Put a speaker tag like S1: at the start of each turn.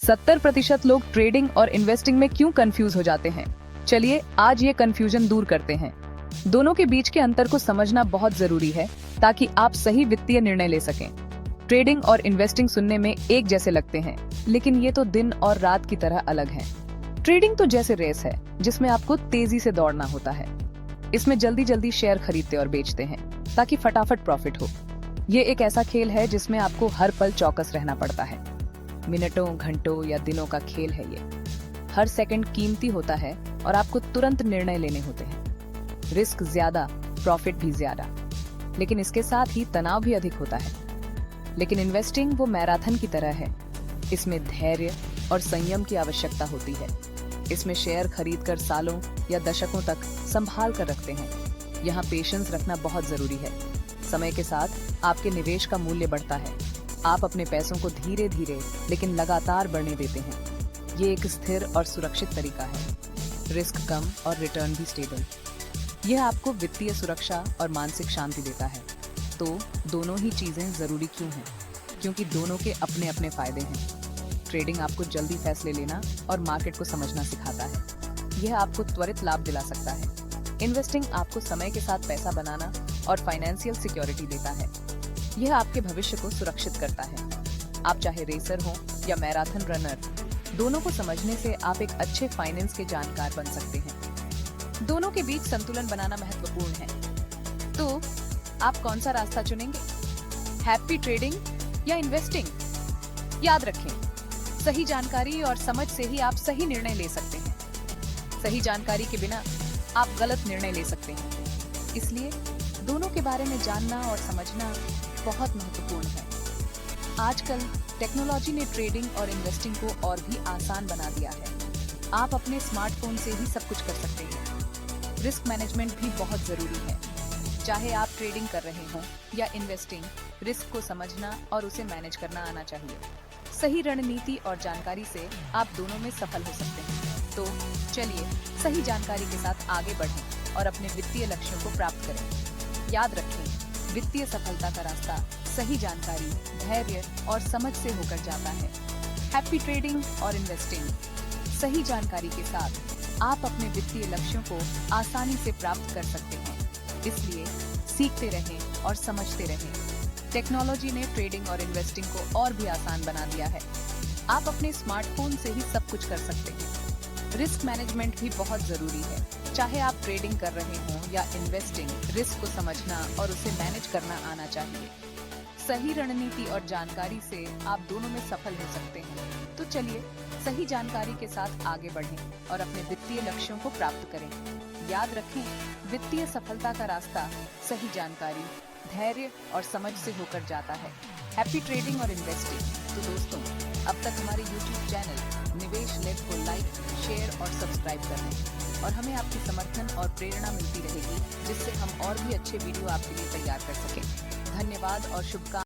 S1: 70% लोग ट्रेडिंग और इन्वेस्टिंग में क्यों कंफ्यूज हो जाते हैं? चलिए आज ये कंफ्यूजन दूर करते हैं। दोनों के बीच के अंतर को समझना बहुत जरूरी है ताकि आप सही वित्तीय निर्णय ले सकें। ट्रेडिंग और इन्वेस्टिंग सुनने में एक जैसे लगते हैं, लेकिन ये तो दिन और रात की तरह अलग हैं। ट्रेडिंग तो जैसे रेस है जिसमें आपको तेजी से दौड़ना होता है। इसमें जल्दी जल्दी शेयर खरीदते और बेचते हैं ताकि फटाफट प्रॉफिट हो। ये एक ऐसा खेल है जिसमें आपको हर पल चौकस रहना पड़ता है। मिनटों, घंटों या दिनों का खेल है ये। हर सेकंड कीमती होता है और आपको तुरंत निर्णय लेने होते हैं। रिस्क ज्यादा, प्रॉफिट भी ज्यादा, लेकिन इसके साथ ही तनाव भी अधिक होता है। लेकिन इन्वेस्टिंग वो मैराथन की तरह है। इसमें धैर्य और संयम की आवश्यकता होती है। इसमें शेयर खरीदकर सालों या दशकों तक संभाल कर रखते हैं। यहाँ पेशेंस रखना बहुत जरूरी है। समय के साथ आपके निवेश का मूल्य बढ़ता है। आप अपने पैसों को धीरे धीरे लेकिन लगातार बढ़ने देते हैं। ये एक स्थिर और सुरक्षित तरीका है। रिस्क कम और रिटर्न भी स्टेबल। यह आपको वित्तीय सुरक्षा और मानसिक शांति देता है। तो दोनों ही चीजें जरूरी क्यों हैं? क्योंकि दोनों के अपने अपने फायदे हैं। ट्रेडिंग आपको जल्दी फैसले लेना और मार्केट को समझना सिखाता है। यह आपको त्वरित लाभ दिला सकता है। इन्वेस्टिंग आपको समय के साथ पैसा बनाना और फाइनेंशियल सिक्योरिटी देता है। यह आपके भविष्य को सुरक्षित करता है। आप चाहे रेसर हो या मैराथन रनर, दोनों को समझने से आप एक अच्छे फाइनेंस के जानकार बन सकते हैं। दोनों के बीच संतुलन बनाना महत्वपूर्ण है। तो आप कौन सा रास्ता चुनेंगे? हैप्पी ट्रेडिंग या इन्वेस्टिंग? याद रखें, सही जानकारी और समझ से ही आप सही निर्णय ले सकते हैं। सही जानकारी के बिना आप गलत निर्णय ले सकते हैं। इसलिए दोनों के बारे में जानना और समझना बहुत महत्वपूर्ण है। आजकल टेक्नोलॉजी ने ट्रेडिंग और इन्वेस्टिंग को और भी आसान बना दिया है। आप अपने स्मार्टफोन से ही सब कुछ कर सकते हैं। रिस्क मैनेजमेंट भी बहुत जरूरी है। चाहे आप ट्रेडिंग कर रहे हों या इन्वेस्टिंग, रिस्क को समझना और उसे मैनेज करना आना चाहिए। सही रणनीति और जानकारी से आप दोनों में सफल हो सकते हैं। तो चलिए सही जानकारी के साथ आगे बढ़ें और अपने वित्तीय लक्ष्यों को प्राप्त करें। याद रखें, वित्तीय सफलता का रास्ता सही जानकारी, धैर्य और समझ से होकर जाता है। हैप्पी ट्रेडिंग और इन्वेस्टिंग। सही जानकारी के साथ आप अपने वित्तीय लक्ष्यों को आसानी से प्राप्त कर सकते हैं। इसलिए सीखते रहें और समझते रहें। टेक्नोलॉजी ने ट्रेडिंग और इन्वेस्टिंग को और भी आसान बना दिया है। आप अपने स्मार्टफोन से ही सब कुछ कर सकते हैं। रिस्क मैनेजमेंट भी बहुत जरूरी है। चाहे आप ट्रेडिंग कर रहे हों या इन्वेस्टिंग, रिस्क को समझना और उसे मैनेज करना आना चाहिए। सही रणनीति और जानकारी से आप दोनों में सफल हो सकते हैं। तो चलिए सही जानकारी के साथ आगे बढ़ें और अपने वित्तीय लक्ष्यों को प्राप्त करें। याद रखें, वित्तीय सफलता का रास्ता सही जानकारी, धैर्य और समझ से होकर जाता है। हैप्पी ट्रेडिंग और इन्वेस्टिंग। तो दोस्तों, अब तक हमारे YouTube चैनल निवेश लेब को लाइक, शेयर और सब्सक्राइब कर लें और हमें आपकी समर्थन और प्रेरणा मिलती रहेगी, जिससे हम और भी अच्छे वीडियो आपके लिए तैयार कर सकें। धन्यवाद और शुभकामनाएं।